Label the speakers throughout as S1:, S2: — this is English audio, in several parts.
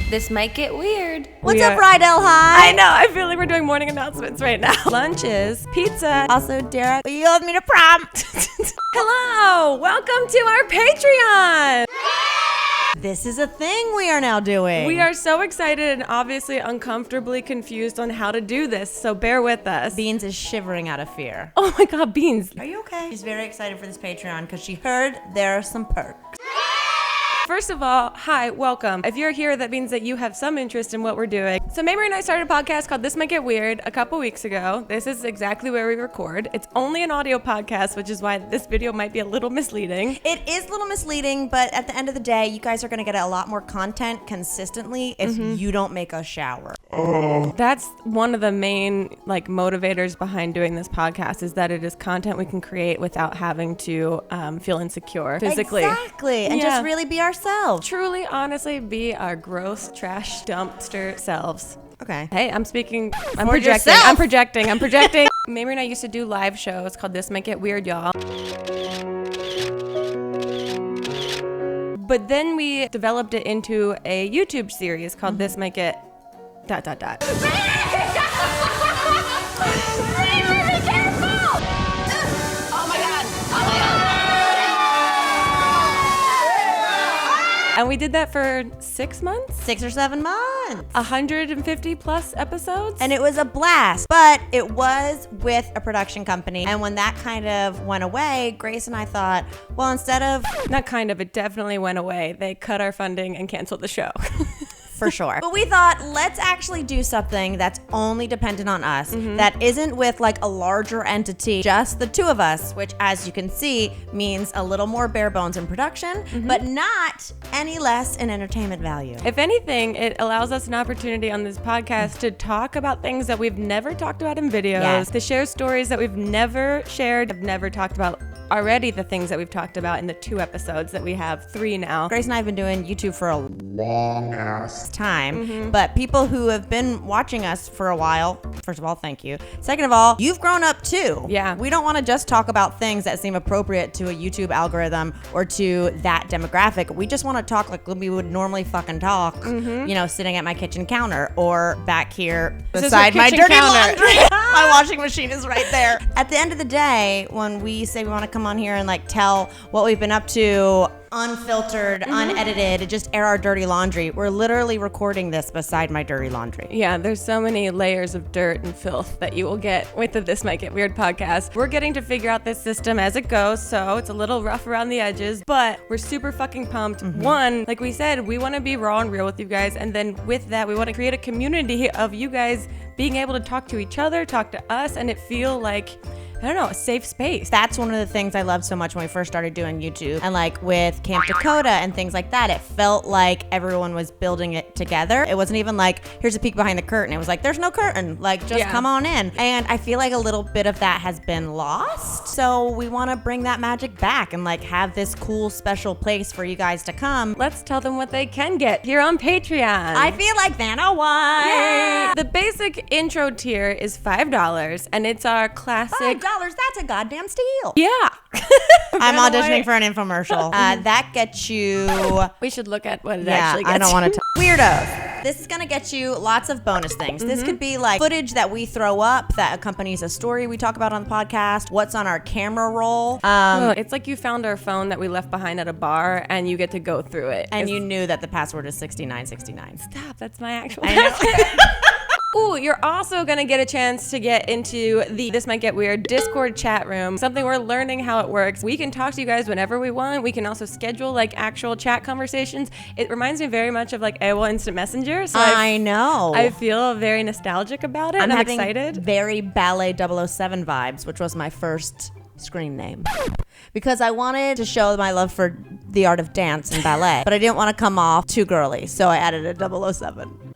S1: This might get weird.
S2: What's up, Rydell High?
S1: I know. I feel like we're doing morning announcements right now. Lunch is pizza.
S2: Also, Derek, you owed me to prompt.
S1: Hello. Welcome to our Patreon.
S2: This is a thing we are now doing.
S1: We are so excited and obviously uncomfortably confused on how to do this, so bear with us.
S2: Beans is shivering out of fear.
S1: Oh my God, Beans.
S2: Are you okay? She's very excited for this Patreon because she heard there are some perks.
S1: First of all, hi, welcome. If you're here, that means that you have some interest in what we're doing. So Mamrie and I started a podcast called This Might Get Weird a couple weeks ago. This is exactly where we record. It's only an audio podcast, which is why this video might be a little misleading.
S2: It is a little misleading, but at the end of the day, you guys are going to get a lot more content consistently if you don't make us shower.
S1: That's one of the main motivators behind doing this podcast, is that it is content we can create without having to feel insecure physically.
S2: Exactly. And just really be ourselves.
S1: Truly, honestly, be our gross trash dumpster selves.
S2: Okay.
S1: Hey, I'm projecting.
S2: yourself.
S1: I'm projecting. Mamrie and I used to do live shows called This Might Get Weird, y'all. But then we developed it into a YouTube series called This Might Get ...
S3: Be careful! Oh my God.
S1: And we did that for 6 months?
S2: 6 or 7 months.
S1: 150 plus episodes?
S2: And it was a blast, but it was with a production company. And when that kind of went away, Grace and I thought, well, instead of...
S1: Not kind of, it definitely went away. They cut our funding and canceled the show.
S2: For sure. But we thought, let's actually do something that's only dependent on us, that isn't with a larger entity, just the two of us, which, as you can see, means a little more bare bones in production, but not any less in entertainment value.
S1: If anything, it allows us an opportunity on this podcast to talk about things that we've never talked about in videos, to share stories that we've never shared, have never talked about already, the things that we've talked about in the 2 episodes that we have, 3 now.
S2: Grace and I have been doing YouTube for a long ass time, but people who have been watching us for a while, first of all, thank you. Second of all, you've grown up too.
S1: Yeah.
S2: We don't want to just talk about things that seem appropriate to a YouTube algorithm or to that demographic. We just want to talk like we would normally fucking talk, sitting at my kitchen counter or back here beside my dirty laundry. My washing machine is right there. At the end of the day, when we say we want to come on here and tell what we've been up to, unfiltered, unedited, just air our dirty laundry. We're literally recording this beside my dirty laundry.
S1: Yeah, there's so many layers of dirt and filth that you will get with the This Might Get Weird podcast. We're getting to figure out this system as it goes, so it's a little rough around the edges, but we're super fucking pumped. One, like we said, we want to be raw and real with you guys, and then with that, we want to create a community of you guys being able to talk to each other, talk to us, and it feel like, I don't know, a safe space.
S2: That's one of the things I loved so much when we first started doing YouTube. And with Camp Dakota and things like that, it felt like everyone was building it together. It wasn't even here's a peek behind the curtain. It was there's no curtain. Come on in. And I feel like a little bit of that has been lost. So we want to bring that magic back and have this cool special place for you guys to come.
S1: Let's tell them what they can get here on Patreon.
S2: I feel like Vanna White.
S1: Yay! The basic intro tier is $5, and it's our classic...
S2: $5, that's a goddamn steal.
S1: Yeah.
S2: I'm auditioning for an infomercial. That gets you...
S1: We should look at what it actually gets.
S2: I don't want to... Weirdos. This is going to get you lots of bonus things. This could be footage that we throw up that accompanies a story we talk about on the podcast, what's on our camera roll.
S1: It's like you found our phone that we left behind at a bar, and you get to go through it.
S2: And you knew that the password is 6969.
S1: Stop, that's my actual password. Ooh, you're also going to get a chance to get into the This Might Get Weird Discord chat room, something we're learning how it works. We can talk to you guys whenever we want. We can also schedule actual chat conversations. It reminds me very much of AOL Instant Messenger. So
S2: I know.
S1: I feel very nostalgic about it. I'm excited.
S2: Very Ballet 007 vibes, which was my first screen name. Because I wanted to show my love for the art of dance and ballet, but I didn't want to come off too girly, so I added a 007.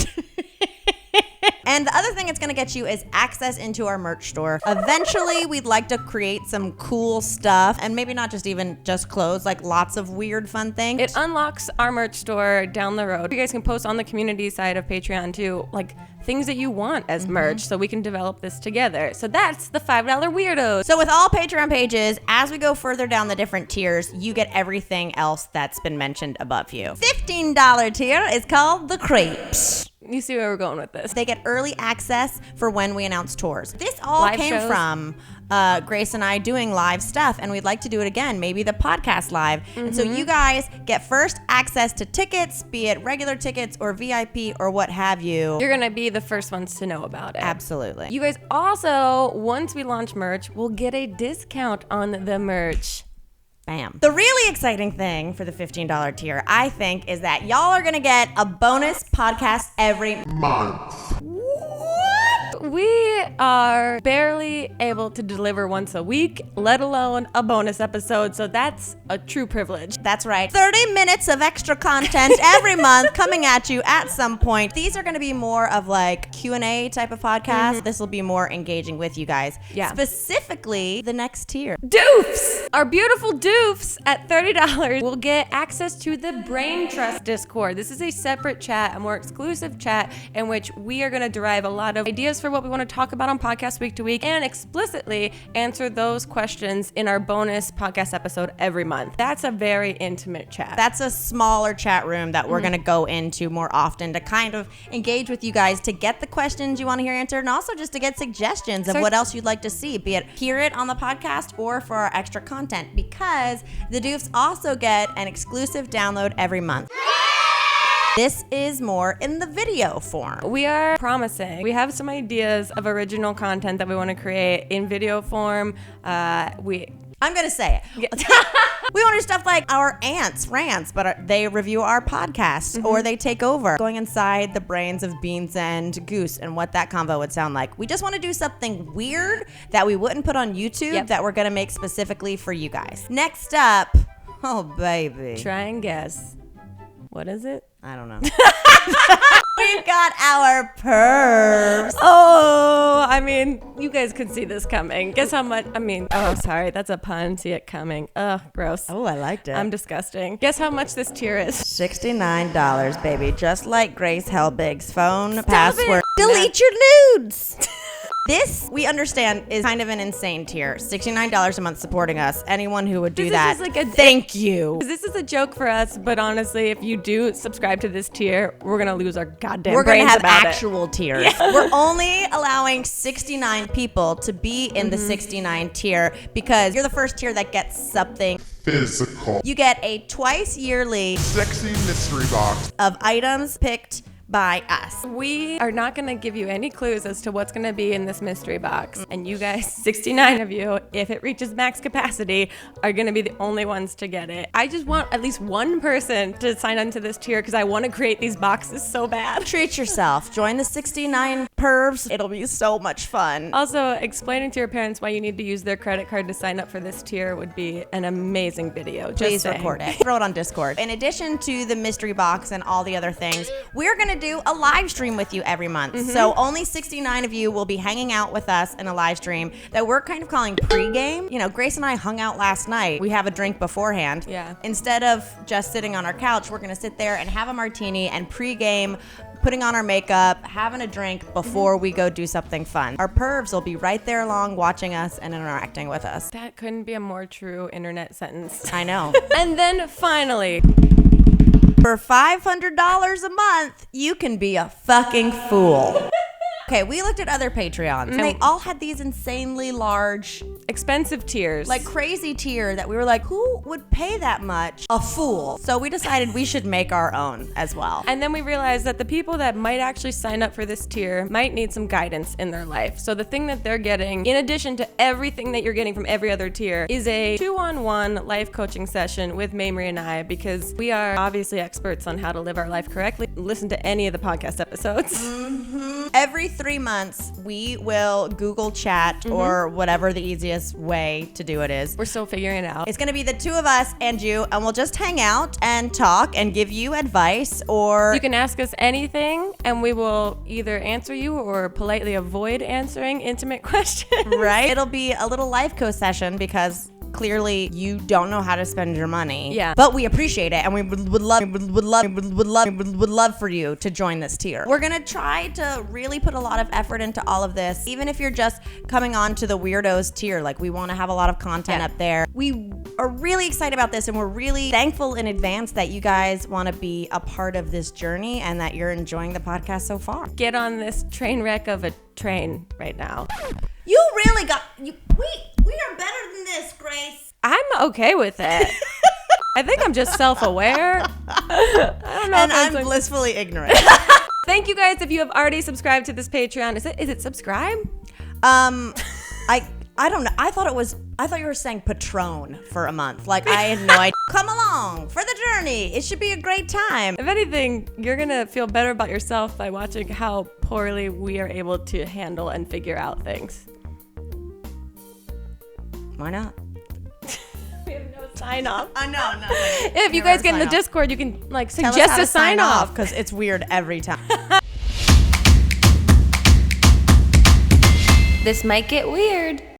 S2: And the other thing it's going to get you is access into our merch store. Eventually, we'd like to create some cool stuff, and maybe not just clothes, like lots of weird fun things.
S1: It unlocks our merch store down the road. You guys can post on the community side of Patreon too, like things that you want as merch, so we can develop this together. So that's the $5 weirdos.
S2: So with all Patreon pages, as we go further down the different tiers, you get everything else that's been mentioned above you. $15 tier is called the Crepes.
S1: You see where we're going with this.
S2: They get early access for when we announce tours. This all
S1: Live
S2: came
S1: shows.
S2: from Grace and I doing live stuff, and we'd like to do it again, maybe the podcast live. And so you guys get first access to tickets, be it regular tickets or VIP or what have you.
S1: You're gonna be the first ones to know about it.
S2: Absolutely.
S1: You guys also, once we launch merch, will get a discount on the merch.
S2: Bam. The really exciting thing for the $15 tier, I think, is that y'all are going to get a bonus podcast every month.
S1: We are barely able to deliver once a week, let alone a bonus episode, so that's a true privilege.
S2: That's right. 30 minutes of extra content every month coming at you at some point. These are going to be more of like Q&A type of podcast. This will be more engaging with you guys.
S1: Yeah.
S2: Specifically, the next tier.
S1: Doofs! Our beautiful doofs at $30 will get access to the Brain Trust Discord. This is a separate chat, a more exclusive chat in which we are going to derive a lot of ideas for what we want to talk about on podcast week to week and explicitly answer those questions in our bonus podcast episode every month. That's a very intimate chat.
S2: That's a smaller chat room that we're going to go into more often to kind of engage with you guys to get the questions you want to hear answered and also just to get suggestions of what else you'd like to see, be it hear it on the podcast or for our extra content, because the doofs also get an exclusive download every month. This is more in the video form.
S1: We are promising. We have some ideas of original content that we want to create in video form.
S2: I'm going to say it. We want to do stuff like our aunts rants, but they review our podcast or they take over, going inside the brains of Beans and Goose and what that convo would sound like. We just want to do something weird that we wouldn't put on YouTube that we're going to make specifically for you guys. Next up, oh baby.
S1: Try and guess. What is it?
S2: I don't know. We've got our pervs.
S1: Oh, I mean, you guys could see this coming. Guess how much, sorry, that's a pun. See it coming. Ugh, gross.
S2: Oh, I liked it.
S1: I'm disgusting. Guess how much this tier is?
S2: $69, baby. Just like Grace Helbig's phone password.
S1: it.
S2: Delete your nudes. This, we understand, is kind of an insane tier. $69 a month supporting us. Anyone who would do that, thank you.
S1: This is a joke for us, but honestly, if you do subscribe to this tier, we're going to lose our goddamn
S2: We're
S1: brains
S2: gonna have
S1: about
S2: actual tiers. Yeah. We're only allowing 69 people to be in the 69 tier because you're the first tier that gets something
S4: physical.
S2: You get a twice yearly
S4: sexy mystery box
S2: of items picked by us.
S1: We are not going to give you any clues as to what's going to be in this mystery box. And you guys, 69 of you, if it reaches max capacity, are going to be the only ones to get it. I just want at least one person to sign onto this tier because I want to create these boxes so bad.
S2: Treat yourself. Join the 69 pervs. It'll be so much fun.
S1: Also, explaining to your parents why you need to use their credit card to sign up for this tier would be an amazing video.
S2: Please record it. Throw it on Discord. In addition to the mystery box and all the other things, we're going to do a live stream with you every month. So only 69 of you will be hanging out with us in a live stream that we're kind of calling pre-game. You know, Grace and I hung out last night. We have a drink beforehand.
S1: Yeah.
S2: Instead of just sitting on our couch, we're going to sit there and have a martini and pre-game, putting on our makeup, having a drink before we go do something fun. Our pervs will be right there along watching us and interacting with us.
S1: That couldn't be a more true internet sentence.
S2: I know.
S1: And then finally,
S2: for $500 a month, you can be a fucking fool. Okay, we looked at other Patreons, and they all had these insanely large,
S1: expensive tiers.
S2: like crazy tier that we were like, who would pay that much? A fool. So we decided we should make our own as well.
S1: And then we realized that the people that might actually sign up for this tier might need some guidance in their life. So the thing that they're getting, in addition to everything that you're getting from every other tier, is a 2-on-1 life coaching session with Mamrie and I, because we are obviously experts on how to live our life correctly. Listen to any of the podcast episodes.
S2: Every 3 months, we will Google Chat or whatever the easiest easiest way to do it is.
S1: We're still figuring it out.
S2: It's going to be the two of us and you, and we'll just hang out and talk and give you advice, or
S1: You can ask us anything, and we will either answer you or politely avoid answering intimate questions.
S2: right? It'll be a little life coach session because clearly you don't know how to spend your money.
S1: Yeah.
S2: But we appreciate it, and we would love for you to join this tier. We're gonna try to really put a lot of effort into all of this, even if you're just coming on to the weirdos tier. Like, we want to have a lot of content up there. We are really excited about this, and we're really thankful in advance that you guys want to be a part of this journey and that you're enjoying the podcast so far.
S1: Get on this train wreck of a train right now.
S2: You really got you. We are better than this, Grace.
S1: I'm okay with it. I think I'm just self-aware. I don't know.
S2: And
S1: if
S2: I'm
S1: like-
S2: blissfully ignorant.
S1: Thank you guys if you have already subscribed to this Patreon. Is it subscribe?
S2: I don't know. I thought you were saying Patron for a month. Like, I had no idea. Come along for the journey. It should be a great time.
S1: If anything, you're gonna feel better about yourself by watching how poorly we are able to handle and figure out things.
S2: Why not?
S1: We have no sign off.
S2: No.
S1: If you guys get in the Discord, you can like
S2: Tell us
S1: suggest
S2: how to
S1: a sign off.
S2: because it's weird every time.
S1: This might get weird.